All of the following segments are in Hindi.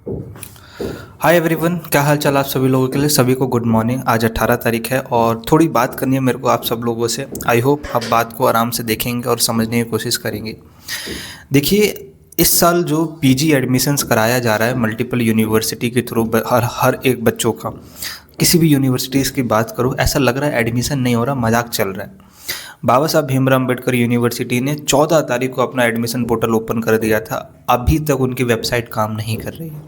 हाय एवरीवन, क्या हाल चाल आप सभी लोगों के लिए। सभी को गुड मॉर्निंग। आज 18 तारीख है और थोड़ी बात करनी है मेरे को आप सब लोगों से। आई होप आप बात को आराम से देखेंगे और समझने की कोशिश करेंगे। देखिए, इस साल जो पीजी एडमिशन्स कराया जा रहा है मल्टीपल यूनिवर्सिटी के थ्रू, हर एक बच्चों का, किसी भी यूनिवर्सिटीज़ की बात करो, ऐसा लग रहा है एडमिशन नहीं हो रहा, मजाक चल रहा है। बाबा साहब भीमराव अम्बेडकर यूनिवर्सिटी ने 14 तारीख को अपना एडमिशन पोर्टल ओपन कर दिया था। अभी तक उनकी वेबसाइट काम नहीं कर रही है।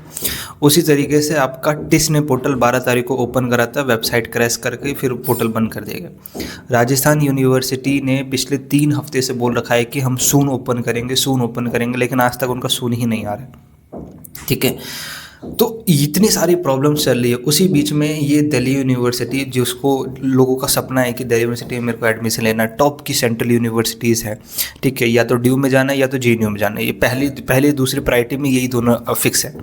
उसी तरीके से आपका टिस ने पोर्टल 12 तारीख को ओपन करा था, वेबसाइट क्रैश करके फिर पोर्टल बंद कर दिया गया। राजस्थान यूनिवर्सिटी ने पिछले 3 हफ्ते से बोल रखा है कि हम सून ओपन करेंगे, लेकिन आज तक उनका सून ही नहीं आ रहा है। ठीक है, तो इतनी सारी प्रॉब्लम्स चल रही है। उसी बीच में ये दिल्ली यूनिवर्सिटी, जिसको लोगों का सपना है कि दिल्ली यूनिवर्सिटी में मेरे को एडमिशन लेना है, टॉप की सेंट्रल यूनिवर्सिटीज़ है। ठीक है, या तो ड्यू में जाना है या तो जेएनयू में जाना है। ये पहली दूसरी प्रायोरिटी में यही दोनों फिक्स है।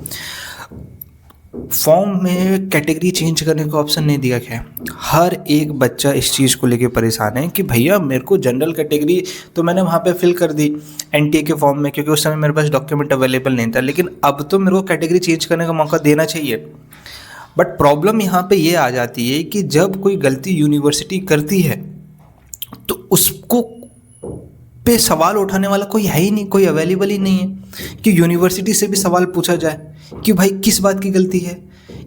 फॉर्म में कैटेगरी चेंज करने का ऑप्शन नहीं दिया गया। हर एक बच्चा इस चीज़ को लेके परेशान है कि भैया मेरे को जनरल कैटेगरी तो मैंने वहाँ पे फिल कर दी एनटीए के फॉर्म में, क्योंकि उस समय मेरे पास डॉक्यूमेंट अवेलेबल नहीं था, लेकिन अब तो मेरे को कैटेगरी चेंज करने का मौका देना चाहिए। बट प्रॉब्लम यहाँ पे ये आ जाती है कि जब कोई गलती यूनिवर्सिटी करती है तो उसको पे सवाल उठाने वाला कोई है ही नहीं, कोई अवेलेबल ही नहीं है कि यूनिवर्सिटी से भी सवाल पूछा जाए कि भाई किस बात की गलती है,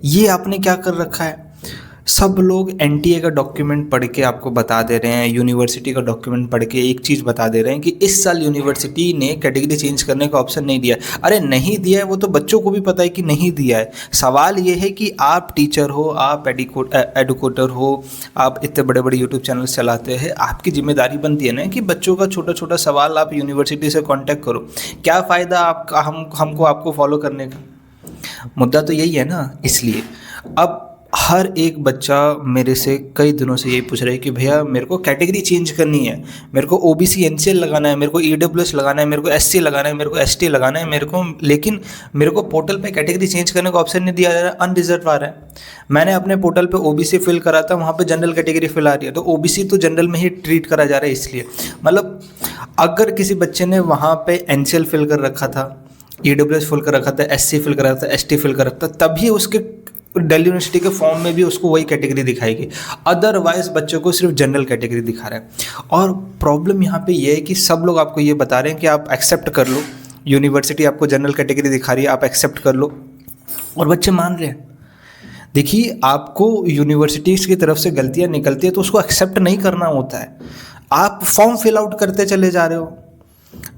ये आपने क्या कर रखा है। सब लोग एनटीए का डॉक्यूमेंट पढ़ के आपको बता दे रहे हैं, यूनिवर्सिटी का डॉक्यूमेंट पढ़ के एक चीज़ बता दे रहे हैं कि इस साल यूनिवर्सिटी ने कैटेगरी चेंज करने का ऑप्शन नहीं दिया। अरे नहीं दिया है, वो तो बच्चों को भी पता है कि नहीं दिया है। सवाल ये है कि आप टीचर हो, आप एडुकेटर हो, आप इतने बड़े बड़े यूट्यूब चैनल्स चलाते हैं, आपकी जिम्मेदारी बनती है ना कि बच्चों का छोटा छोटा सवाल आप यूनिवर्सिटी से कॉन्टैक्ट करो। क्या फ़ायदा आपका हमको आपको फॉलो करने का। मुद्दा तो यही है ना। इसलिए अब हर एक बच्चा मेरे से कई दिनों से यही पूछ रहा है कि भैया मेरे को कैटेगरी चेंज करनी है, मेरे को ओबीसी एनसीएल लगाना है, मेरे को ईडब्ल्यूएस लगाना है, मेरे को एससी लगाना है, मेरे को एसटी लगाना है, लेकिन मेरे को पोर्टल पे कैटेगरी चेंज करने का ऑप्शन नहीं दिया जा रहा है, अनरिजर्व आ रहा है। मैंने अपने पोर्टल पे ओबीसी फिल करा था, वहाँ पे जनरल कैटेगरी फिल आ रही है, तो ओबीसी तो जनरल में ही ट्रीट करा जा रहा है। इसलिए मतलब अगर किसी बच्चे ने वहाँ पे एनसीएल फिल कर रखा था, ईडब्ल्यूएस फिल कर रखा था, एससी फिल कर रखा था, एसटी फिल कर रखा था, तभी उसके दिल्ली यूनिवर्सिटी के फॉर्म में भी उसको वही कैटेगरी दिखाएगी। अदरवाइज बच्चों को सिर्फ जनरल कैटेगरी दिखा रहा है। और प्रॉब्लम यहाँ पे ये है कि सब लोग आपको ये बता रहे हैं कि आप एक्सेप्ट कर लो, यूनिवर्सिटी आपको जनरल कैटेगरी दिखा रही है, आप एक्सेप्ट कर लो, और बच्चे मान रहे हैं। देखिए, आपको यूनिवर्सिटीज़ की तरफ से गलतियाँ निकलती है तो उसको एक्सेप्ट नहीं करना होता है। आप फॉर्म फिल आउट करते चले जा रहे हो।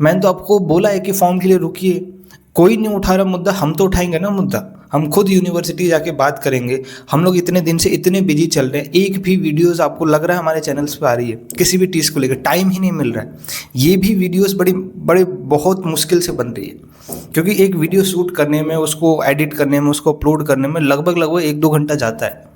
मैंने तो आपको बोला है कि फॉर्म के लिए रुकिए, कोई नहीं उठा रहा मुद्दा, हम तो उठाएंगे ना मुद्दा। हम खुद यूनिवर्सिटी जाके बात करेंगे। हम लोग इतने दिन से इतने बिजी चल रहे हैं, एक भी वीडियोस आपको लग रहा है हमारे चैनल्स पे आ रही है किसी भी चीज़ को लेकर, टाइम ही नहीं मिल रहा है। ये भी वीडियोस बहुत मुश्किल से बन रही है, क्योंकि एक वीडियो शूट करने में, उसको एडिट करने में, उसको अपलोड करने में लगभग 1-2 घंटा जाता है।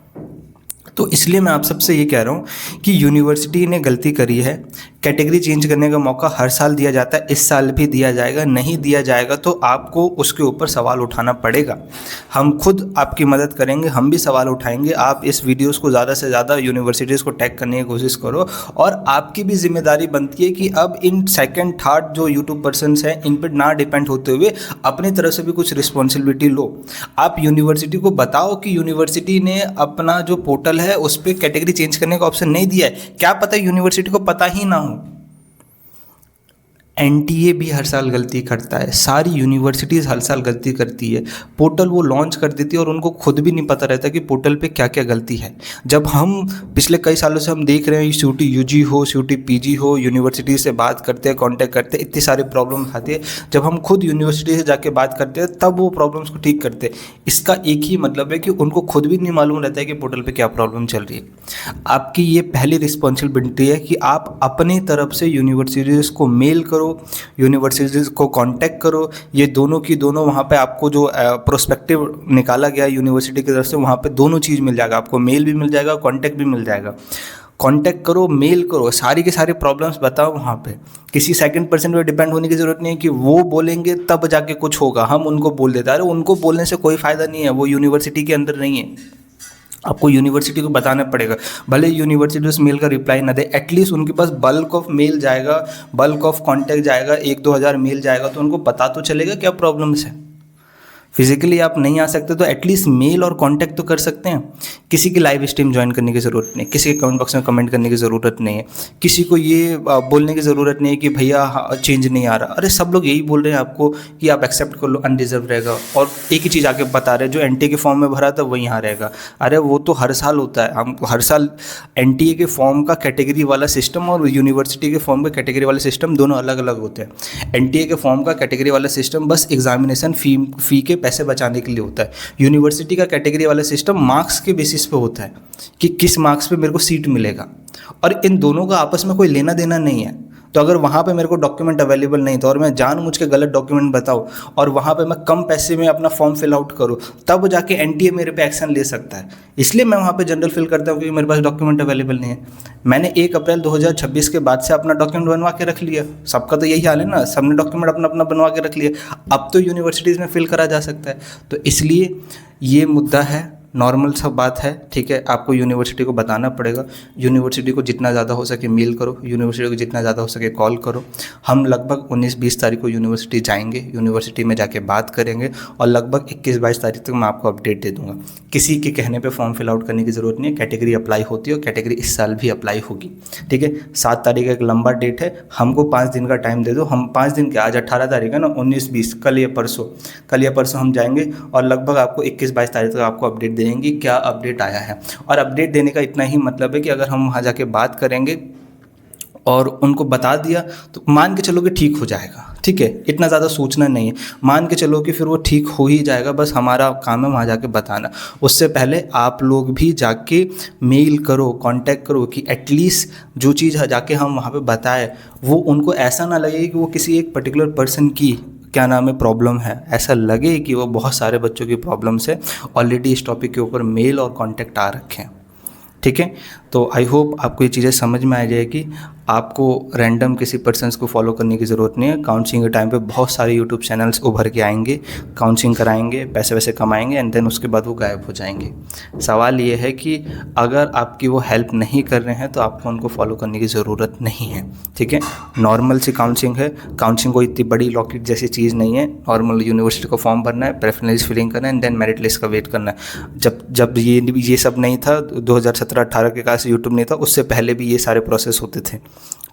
तो इसलिए मैं आप सबसे ये कह रहा हूँ कि यूनिवर्सिटी ने गलती करी है। कैटेगरी चेंज करने का मौका हर साल दिया जाता है, इस साल भी दिया जाएगा। नहीं दिया जाएगा तो आपको उसके ऊपर सवाल उठाना पड़ेगा। हम खुद आपकी मदद करेंगे, हम भी सवाल उठाएंगे। आप इस वीडियोस को ज़्यादा से ज़्यादा यूनिवर्सिटीज़ को टैग करने की कोशिश करो, और आपकी भी जिम्मेदारी बनती है कि अब इन सेकंड थर्ड जो यूट्यूब पर्सन्स हैं, इन पर ना डिपेंड होते हुए अपनी तरफ से भी कुछ रिस्पॉन्सिबिलिटी लो। आप यूनिवर्सिटी को बताओ कि यूनिवर्सिटी ने अपना जो पोर्टल है उस पर कैटेगरी चेंज करने का ऑप्शन नहीं दिया है। क्या पता यूनिवर्सिटी को पता ही ना हो। एनटीए भी हर साल गलती करता है, सारी यूनिवर्सिटीज़ हर साल गलती करती है। पोर्टल वो लॉन्च कर देती है और उनको खुद भी नहीं पता रहता कि पोर्टल पे क्या क्या गलती है। जब हम पिछले कई सालों से हम देख रहे हैं, सीयूटी यूजी हो, सीयूटी पीजी हो, यूनिवर्सिटी से बात करते हैं, कांटेक्ट करते हैं, इतनी सारी प्रॉब्लम आती है। जब हम खुद यूनिवर्सिटी से जाके बात करते हैं तब वो प्रॉब्लम्स को ठीक करते हैं। इसका एक ही मतलब है कि उनको खुद भी नहीं मालूम रहता है कि पोर्टल पर क्या प्रॉब्लम चल रही है। आपकी ये पहली रिस्पॉन्सिबिलिटी है कि आप अपनी तरफ से यूनिवर्सिटीज़ को मेल करो, यूनिवर्सिटीज़ को कांटेक्ट करो। ये दोनों की दोनों वहाँ पे आपको जो प्रोस्पेक्टिव निकाला गया यूनिवर्सिटी की तरफ से, वहाँ पे दोनों चीज़ मिल जाएगा। आपको मेल भी मिल जाएगा, कांटेक्ट भी मिल जाएगा। कांटेक्ट करो, मेल करो, सारी के सारे प्रॉब्लम्स बताओ। वहाँ पे किसी सेकंड पर्सन पे डिपेंड होने की ज़रूरत नहीं है कि वो बोलेंगे तब जाके कुछ होगा, हम उनको बोल देते हैं। अरे उनको बोलने से कोई फ़ायदा नहीं है, वो यूनिवर्सिटी के अंदर नहीं है। आपको यूनिवर्सिटी को बताना पड़ेगा। भले यूनिवर्सिटी उस मेल का रिप्लाई ना दे, एटलीस्ट उनके पास बल्क ऑफ मेल जाएगा, बल्क ऑफ कांटेक्ट जाएगा, 1-2 हज़ार मेल जाएगा, तो उनको पता तो चलेगा क्या प्रॉब्लम्स है। फिजिकली आप नहीं आ सकते तो एटलीस्ट मेल और कांटेक्ट तो कर सकते हैं। किसी की लाइव स्ट्रीम ज्वाइन करने की ज़रूरत नहीं, किसी के कमेंट बॉक्स में कमेंट करने की ज़रूरत नहीं है, किसी को ये बोलने की ज़रूरत नहीं है कि भैया चेंज नहीं आ रहा। अरे सब लोग यही बोल रहे हैं आपको कि आप एक्सेप्ट कर लो, अनडिजर्व रहेगा, और एक ही चीज़ आके बता रहे हैं जो एनटीए के फॉर्म में भरा था वही यहाँ रहेगा। अरे वो तो हर साल होता है, हम हर साल एनटीए के फॉर्म का कैटेगरी वाला सिस्टम और यूनिवर्सिटी के फॉर्म का कैटेगरी वाला सिस्टम दोनों अलग अलग होते हैं। एनटीए के फॉर्म का कैटेगरी वाला सिस्टम बस एग्जामिनेशन फ़ी के पैसे बचाने के लिए होता है। यूनिवर्सिटी का कैटेगरी वाला सिस्टम मार्क्स के बेसिस पे होता है कि किस मार्क्स पे मेरे को सीट मिलेगा, और इन दोनों का आपस में कोई लेना देना नहीं है। तो अगर वहाँ पे मेरे को डॉक्यूमेंट अवेलेबल नहीं था और मैं जानबूझ के गलत डॉक्यूमेंट बताऊँ और वहाँ पे मैं कम पैसे में अपना फॉर्म फिल आउट करूँ, तब जाके एनटीए मेरे पे एक्शन ले सकता है। इसलिए मैं वहाँ पे जनरल फिल करता हूँ क्योंकि मेरे पास डॉक्यूमेंट अवेलेबल नहीं है। मैंने 1 अप्रैल 2026 के बाद से अपना डॉक्यूमेंट बनवा के रख लिया। सबका तो यही हाल है ना, सबने डॉक्यूमेंट अपना अपना बनवा के रख लिया। अब तो यूनिवर्सिटीज़ में फिल करा जा सकता है। तो इसलिए ये मुद्दा है, नॉर्मल सा बात है, ठीक है। आपको यूनिवर्सिटी को बताना पड़ेगा। यूनिवर्सिटी को जितना ज़्यादा हो सके मेल करो, यूनिवर्सिटी को जितना ज़्यादा हो सके कॉल करो। हम लगभग 19-20 तारीख को यूनिवर्सिटी जाएंगे, यूनिवर्सिटी में जाके बात करेंगे और लगभग 21-22 तारीख तक मैं आपको अपडेट दे दूंगा। किसी के कहने पे फॉर्म फिल आउट करने की ज़रूरत नहीं है। कैटेगरी अप्लाई होती है और कैटेगरी इस साल भी अप्लाई होगी, ठीक है। 7 तारीख एक लंबा डेट है, हमको 5 दिन का टाइम दे दो। हम 5 दिन के, आज 18 तारीख है ना, 19-20 कल या परसों हम जाएंगे और लगभग आपको 21-22 तारीख तक आपको अपडेट देंगे क्या अपडेट आया है। और अपडेट देने का इतना ही मतलब है कि अगर हम वहाँ जाके बात करेंगे और उनको बता दिया तो मान के चलो कि ठीक हो जाएगा, ठीक है। इतना ज़्यादा सोचना नहीं है, मान के चलो कि फिर वो ठीक हो ही जाएगा। बस हमारा काम है वहाँ जाके बताना। उससे पहले आप लोग भी जाके मेल करो, कांटेक्ट करो कि एटलीस्ट जो चीज़ जाके हम वहाँ पे बताएं वो उनको ऐसा ना लगे कि वो किसी एक पर्टिकुलर पर्सन की क्या नाम है प्रॉब्लम है, ऐसा लगे कि वो बहुत सारे बच्चों की प्रॉब्लम्स है। ऑलरेडी इस टॉपिक के ऊपर मेल और कांटेक्ट आ रखे हैं, ठीक है। तो आई होप आपको ये चीज़ें समझ में आ जाएगी। आपको रैंडम किसी पर्सन्स को फॉलो करने की ज़रूरत नहीं है। काउंसलिंग के टाइम पे बहुत सारे यूट्यूब चैनल्स उभर के आएंगे, काउंसलिंग कराएंगे, पैसे वैसे कमाएंगे एंड देन उसके बाद वो गायब हो जाएंगे। सवाल ये है कि अगर आपकी वो हेल्प नहीं कर रहे हैं तो आपको उनको फॉलो करने की ज़रूरत नहीं है, ठीक है। नॉर्मल सी काउंसलिंग है, काउंसलिंग कोई इतनी बड़ी लॉकेट जैसी चीज़ नहीं है। नॉर्मल यूनिवर्सिटी को फॉर्म भरना है, प्रेफरेंस लिस्ट फिलिंग करना है एंड देन मेरिट लिस्ट का वेट करना है। जब ये सब नहीं था, 2017-18 के पास यूट्यूब नहीं था, उससे पहले भी ये सारे प्रोसेस होते थे,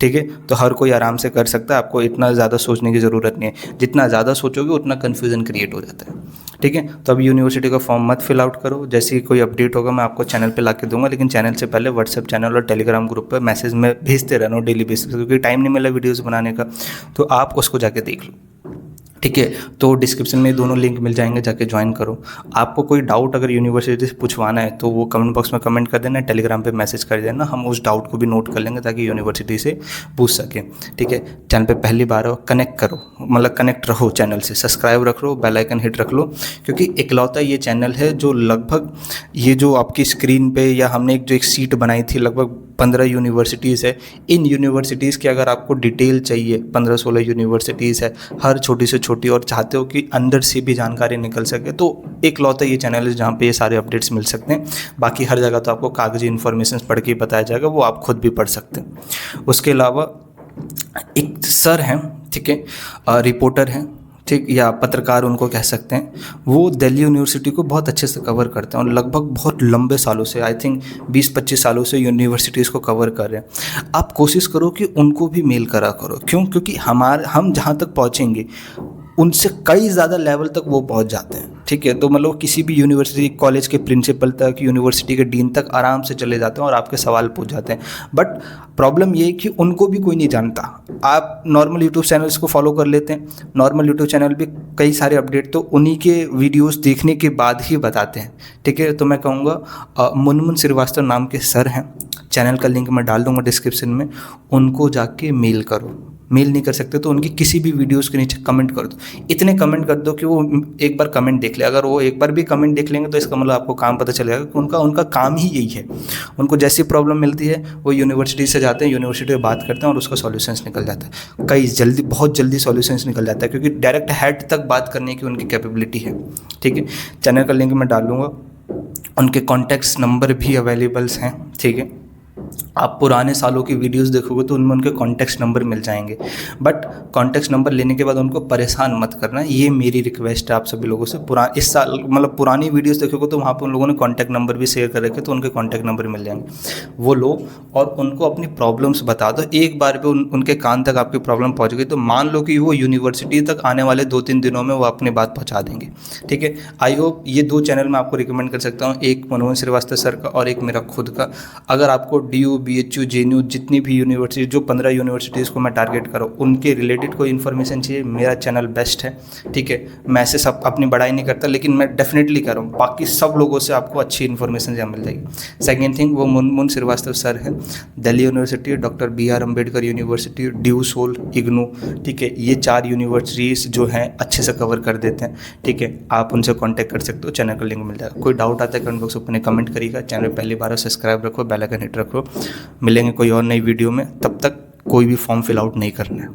ठीक है। तो हर कोई आराम से कर सकता है, आपको इतना ज़्यादा सोचने की ज़रूरत नहीं है। जितना ज़्यादा सोचोगे उतना कन्फ्यूज़न क्रिएट हो जाता है, ठीक है। तो अब यूनिवर्सिटी का फॉर्म मत फिल आउट करो। जैसे ही कोई अपडेट होगा मैं आपको चैनल पे ला के दूंगा, लेकिन चैनल से पहले व्हाट्सएप चैनल और टेलीग्राम ग्रुप पर मैसेज में भेजते रहना डेली बेसिस पे, क्योंकि टाइम नहीं मिला वीडियोज़ बनाने का। तो आप उसको जाके देख लो, ठीक है। तो डिस्क्रिप्शन में दोनों लिंक मिल जाएंगे, जाके ज्वाइन करो। आपको कोई डाउट अगर यूनिवर्सिटी से पूछवाना है तो वो कमेंट बॉक्स में कमेंट कर देना, टेलीग्राम पे मैसेज कर देना, हम उस डाउट को भी नोट कर लेंगे ताकि यूनिवर्सिटी से पूछ सकें, ठीक है। चैनल पे पहली बार हो, कनेक्ट करो, मतलब कनेक्ट रहो चैनल से, सब्सक्राइब रख लो, बेल आइकन हिट रख लो, क्योंकि इकलौता ये चैनल है जो लगभग ये जो आपकी स्क्रीन पे या हमने एक सीट बनाई थी, लगभग 15 यूनिवर्सिटीज़ है। इन यूनिवर्सिटीज़ की अगर आपको डिटेल चाहिए, 15-16 यूनिवर्सिटीज़ है, हर छोटी से छोटी, और चाहते हो कि अंदर से भी जानकारी निकल सके, तो इकलौता ये चैनल है जहाँ पे ये सारे अपडेट्स मिल सकते हैं। बाकी हर जगह तो आपको कागजी इन्फॉर्मेशन पढ़ के बताया जाएगा, वो आप खुद भी पढ़ सकते हैं। उसके अलावा एक सर हैं, ठीक है, रिपोर्टर हैं, ठीक, या पत्रकार उनको कह सकते हैं, वो दिल्ली यूनिवर्सिटी को बहुत अच्छे से कवर करते हैं और लगभग बहुत लंबे सालों से, आई थिंक 20-25 सालों से यूनिवर्सिटीज़ को कवर कर रहे हैं। आप कोशिश करो कि उनको भी मेल करा करो। क्यों? क्योंकि हम जहाँ तक पहुँचेंगे उनसे कई ज़्यादा लेवल तक वो पहुंच जाते हैं, ठीक है। तो मतलब किसी भी यूनिवर्सिटी कॉलेज के प्रिंसिपल तक, यूनिवर्सिटी के डीन तक आराम से चले जाते हैं और आपके सवाल पूछ जाते हैं। बट प्रॉब्लम ये है कि उनको भी कोई नहीं जानता। आप नॉर्मल यूट्यूब चैनल्स को फॉलो कर लेते हैं, नॉर्मल यूट्यूब चैनल भी कई सारे अपडेट तो उन्हीं के वीडियोस देखने के बाद ही बताते हैं, ठीक है। तो मैं कहूँगा मुनमुन श्रीवास्तव नाम के सर हैं, चैनल का लिंक मैं डाल दूँगा डिस्क्रिप्शन में, उनको जाके मेल करो। मेल नहीं कर सकते तो उनकी किसी भी वीडियोस के नीचे कमेंट कर दो। इतने कमेंट कर दो कि वो एक बार कमेंट देख ले। अगर वो एक बार भी कमेंट देख लेंगे तो इसका मतलब आपको काम पता चलेगा कि उनका काम ही यही है। उनको जैसी प्रॉब्लम मिलती है वो यूनिवर्सिटी से जाते हैं, यूनिवर्सिटी में बात करते हैं और उसका सॉल्यूशंस निकल जाता है। बहुत जल्दी सॉल्यूशंस निकल जाता है, क्योंकि डायरेक्ट हेड तक बात करने की उनकी कैपेबिलिटी है, ठीक है। चैनल का लिंक मैं डाल दूँगा, उनके कॉन्टैक्ट्स नंबर भी अवेलेबल्स हैं, ठीक है। आप पुराने सालों की वीडियोस देखोगे तो उनमें उनके कॉन्टेक्स्ट नंबर मिल जाएंगे, बट कॉन्टेक्स्ट नंबर लेने के बाद उनको परेशान मत करना, ये मेरी रिक्वेस्ट है आप सभी लोगों से। इस साल मतलब पुरानी वीडियोस देखोगे तो वहाँ पर उन लोगों ने कॉन्टैक्ट नंबर भी शेयर कर रखे, तो उनके कॉन्टैक्ट नंबर मिल जाएंगे। वो लो और उनको अपनी प्रॉब्लम्स बता दो, एक बार पे उनके कान तक आपकी प्रॉब्लम पहुँच गई तो मान लो कि वो यूनिवर्सिटी तक आने वाले 2-3 दिनों में वो अपनी बात पहुँचा देंगे। ठीक है, आई होप ये 2 चैनल मैं आपको रिकमेंड कर सकता हूँ, एक मनोज श्रीवास्तव सर का और एक मेरा खुद का। अगर आपको DU BHU JNU जितनी भी यूनिवर्सिटी, जो 15 यूनिवर्सिटीज़ को मैं टारगेट करूँ, उनके रिलेटेड कोई इन्फॉर्मेशन चाहिए, मेरा चैनल बेस्ट है। ठीक है, मैं ऐसे सब अपनी बड़ाई नहीं करता, लेकिन मैं डेफिनेटली कर रहा हूँ, बाकी सब लोगों से आपको अच्छी इन्फॉर्मेशन जहाँ मिल जाएगी। सेकेंड थिंग, वो मुन श्रीवास्तव सर है, Delhi university, doctor BR Ambedkar university, DU SOL, IGNOU. ठीक है, ये 4 यूनिवर्सिटीज़ जो हैं अच्छे से कवर कर देते हैं। ठीक है, आप उनसे कॉन्टैक्ट कर सकते हो, चैनल का लिंक मिल जाएगा। कोई डाउट आता है कमेंट बॉक्स में कमेंट करिएगा। चैनल पहली बार सब्सक्राइब रखो, बेल आइकन हिट रखो। मिलेंगे कोई और नई वीडियो में, तब तक कोई भी फॉर्म फिल आउट नहीं करना है।